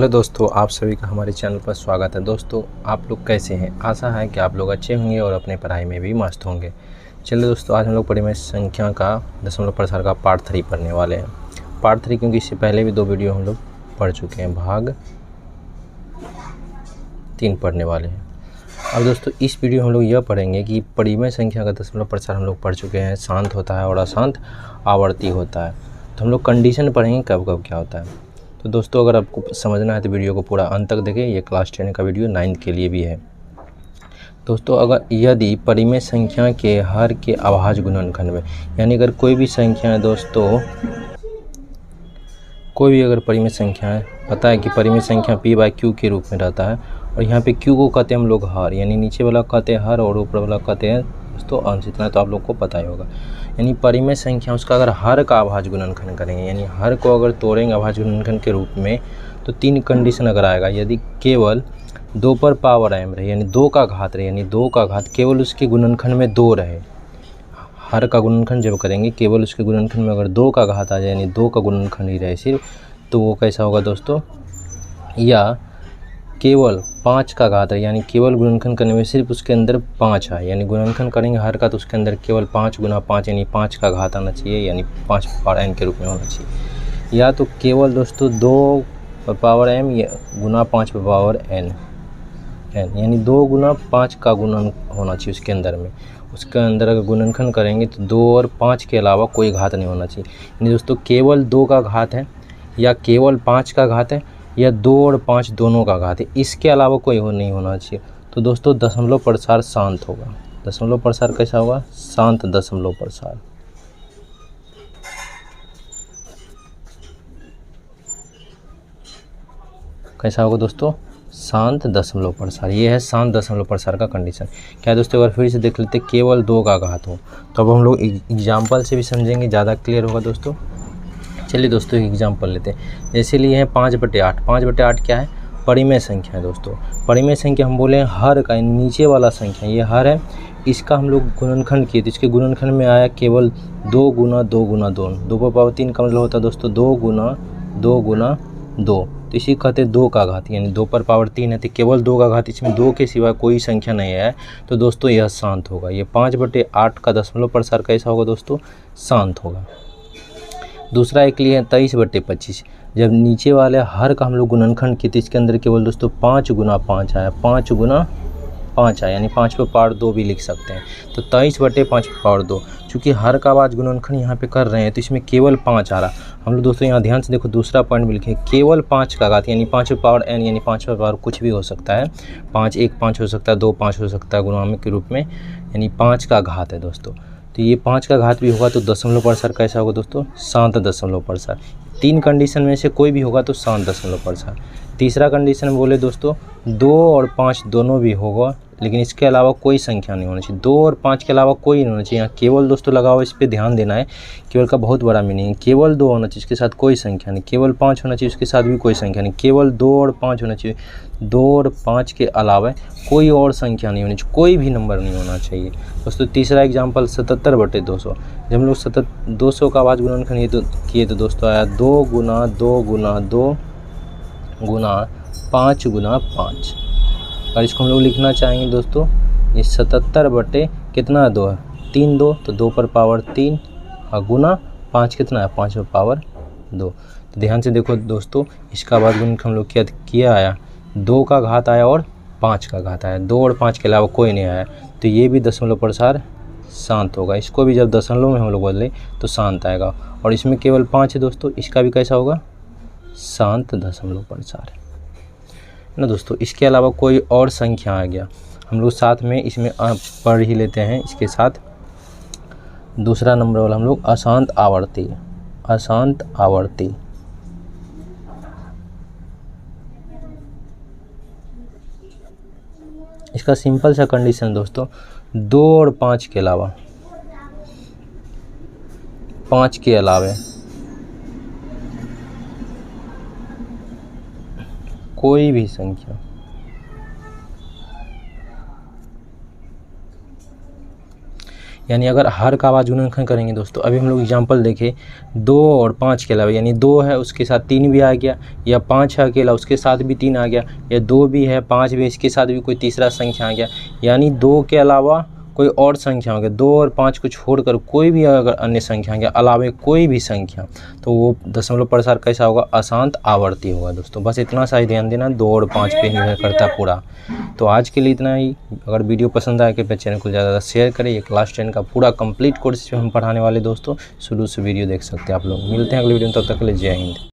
Hello दोस्तों, आप सभी का हमारे चैनल पर स्वागत है। दोस्तों, आप लोग कैसे हैं? आशा है कि आप लोग अच्छे होंगे और अपने पढ़ाई में भी मस्त होंगे। चलिए दोस्तों, आज हम लोग परिमेय संख्या का दशमलव प्रसार का पार्ट 3 पढ़ने वाले हैं। पार्ट 3 क्योंकि इससे पहले भी 2 वीडियो हम लोग पढ़ चुके हैं, भाग 3 पढ़ने वाले हैं। अब दोस्तों, इस वीडियो में हम लोग यह पढ़ेंगे कि परिमेय संख्या का दशमलव प्रसार हम लोग पढ़ चुके हैं, शांत होता है और अशांत आवर्ती होता है। तो हम लोग कंडीशन पढ़ेंगे कब कब क्या होता है। तो दोस्तों, अगर आपको समझना है तो वीडियो को पूरा अंत तक देखें। ये क्लास 10 का वीडियो 9th के लिए भी है। दोस्तों, अगर यदि परिमेय संख्या के हर के अभाज्य गुणनखंड में, यानी अगर कोई भी संख्या है दोस्तों, कोई भी अगर परिमेय संख्या है, पता है कि परिमेय संख्या p/q के रूप में रहता है और यहाँ पे q को कहते हैं हम लोग हर, यानी नीचे वाला कहते हैं हर और ऊपर वाला कहते हैं दोस्तों अंश। इतना तो आप लोग को पता ही होगा। यानी परिमेय संख्या उसका अगर हर का अभाज्य गुणनखंड करेंगे, यानी हर को अगर तोड़ेंगे अभाज्य गुणनखंड के रूप में, तो 3 कंडीशन अगर आएगा। यदि केवल 2 पर पावर m रहे, यानी 2 का घात रहे, यानी 2 का घात केवल उसके गुणनखंड में 2 रहे। हर का गुणनखंड जब करेंगे केवल उसके गुणनखंड में अगर 2 का घात आ जाए, यानी 2 का गुणनखंड ही रहे सिर्फ, तो वो कैसा होगा दोस्तों। या केवल 5 का घात है, यानी केवल गुणनखंड करने में सिर्फ उसके अंदर 5 है, यानी गुणनखंड करेंगे हर का तो उसके अंदर केवल 5 × 5 यानी 5 का घात आना चाहिए, यानी 5 पावर n के रूप में होना चाहिए। या तो केवल दोस्तों 2 पर पावर m गुना 5 पर पावर n, यानी 2 × 5 का गुणन होना चाहिए उसके अंदर में। उसके अंदर अगर गुणनखंड करेंगे तो 2 और 5 के अलावा कोई घात नहीं होना चाहिए। यानी दोस्तों केवल 2 का घात है, या केवल 5 का घात है, या 2 और 5 दोनों का घात है, इसके अलावा कोई नहीं होना चाहिए। तो दोस्तों दशमलव प्रसार शांत होगा। दशमलव प्रसार कैसा होगा? शांत दशमलव प्रसार। कैसा होगा दोस्तों? शांत दशमलव प्रसार। ये है शांत दशमलव प्रसार का कंडीशन। क्या है दोस्तों, अगर फिर से देख लेते केवल 2 का घात हो, तो अब हम लोग एग्जाम्पल से भी समझेंगे, ज़्यादा क्लियर होगा दोस्तों। चलिए दोस्तों, एक एग्जाम्पल लेते हैं। जैसे लिए हैं 5/8। 5/8 क्या है? परिमेय संख्या है दोस्तों। परिमेय संख्या हम बोले हर का, नीचे वाला संख्या ये हर है, इसका हम लोग गुणनखंड किए तो इसके गुणनखंड में आया केवल 2 × 2 × 2। 2 पर पावर 3 का मतलब होता है दोस्तों 2 × 2 × 2, तो इसी कहते हैं 2 का घात, यानी 2 पर पावर 3 है तो केवल 2 का घात, इसमें 2 के सिवा कोई संख्या नहीं है, तो दोस्तों यह शांत होगा। ये 5/8 का दशमलव प्रसार कैसा होगा दोस्तों? शांत होगा। दूसरा एक लिए 23/25। जब नीचे वाले हर का हम लोग गुणनखंड किए तो इसके अंदर केवल दोस्तों 5 × 5 आया, 5 × 5 आया, यानी 5 पर पावर 2 भी लिख सकते हैं। तो 23/5 पर पावर 2। चूँकि हर का अभाज्य गुणनखंड यहाँ पे कर रहे हैं तो इसमें केवल 5 आ रहा। हम लोग दोस्तों यहाँ ध्यान से देखो, दूसरा पॉइंट भी लिखे केवल 5 का घात, यानी 5 पर पावर n, यानी 5 पर पावर कुछ भी हो सकता है। 5 1 5 हो सकता है, 2 5 हो सकता है गुणांक के रूप में, यानी 5 का घात है दोस्तों। तो ये 5 का घात भी होगा तो दशमलव प्रसार कैसा होगा दोस्तों? शांत दशमलव प्रसार। 3 कंडीशन में से कोई भी होगा तो शांत दशमलव प्रसार। तीसरा कंडीशन बोले दोस्तों 2 और 5 दोनों भी होगा, लेकिन इसके अलावा कोई संख्या नहीं होनी चाहिए। 2 और 5 के अलावा कोई नहीं होना चाहिए। यहाँ केवल दोस्तों लगाओ, इस पर ध्यान देना है। केवल का बहुत बड़ा मीनिंग है। केवल 2 होना चाहिए, इसके साथ कोई संख्या नहीं। केवल 5 होना चाहिए, उसके साथ भी कोई संख्या नहीं। केवल 2 और 5 होना चाहिए। 2 और 5 के अलावा कोई और संख्या नहीं होनी चाहिए, कोई भी नंबर नहीं होना चाहिए दोस्तों। तीसरा एग्जाम्पल 77/200। जब हम लोग 200 का अभाज्य गुणनखंड किए तो दोस्तों आया 2 × 2 × 2 × 5 × 5। और इसको हम लोग लिखना चाहेंगे दोस्तों, ये 77 कितना 2 है, 3 2, तो 2 पर पावर 3 और गुना 5 कितना है, 5 पर पावर 2। तो ध्यान से देखो दोस्तों, इसका बाद गुणनखंड हम लोग किया आया 2 का घात आया और 5 का घात आया। 2 और 5 के अलावा कोई नहीं आया, तो ये भी दशमलव प्रसार शांत होगा। इसको भी जब दशमलव में हम लोग बदले तो शांत आएगा। और इसमें केवल 5 है दोस्तों, इसका भी कैसा होगा? शांत दशमलव प्रसार ना दोस्तों। इसके अलावा कोई और संख्या आ गया, हम लोग साथ में इसमें पढ़ ही लेते हैं। इसके साथ दूसरा नंबर वाला हम लोग अशांत आवर्ती। अशांत आवर्ती इसका सिंपल सा कंडीशन दोस्तों 2 और 5 के अलावा, 5 के अलावे कोई भी संख्या यानी अगर हर का आवाज़ गुणनखंड करेंगे दोस्तों, अभी हम लोग एग्जांपल देखें 2 और 5 के अलावा, यानी 2 है उसके साथ 3 भी आ गया, या 5 है अकेला उसके साथ भी 3 आ गया, या 2 भी है 5 भी इसके साथ भी कोई तीसरा संख्या आ गया, यानी 2 के अलावा कोई और संख्या हो गया, 2 और 5 को छोड़कर कोई भी अगर अन्य संख्या हो गया अलावे कोई भी संख्या, तो वो दशमलव प्रसार कैसा होगा, अशांत आवर्ती होगा दोस्तों। बस इतना सा ही ध्यान देना, 2 और 5 पे निर्भर करता है पूरा। तो आज के लिए इतना ही। अगर वीडियो पसंद आए कृपया चैनल को ज़्यादा शेयर करें। ये क्लास 10 का पूरा कंप्लीट कोर्स हम पढ़ाने वाले दोस्तों, शुरू से वीडियो देख सकते हैं आप लोग। मिलते हैं अगले वीडियो में, तब तक के लिए जय हिंद।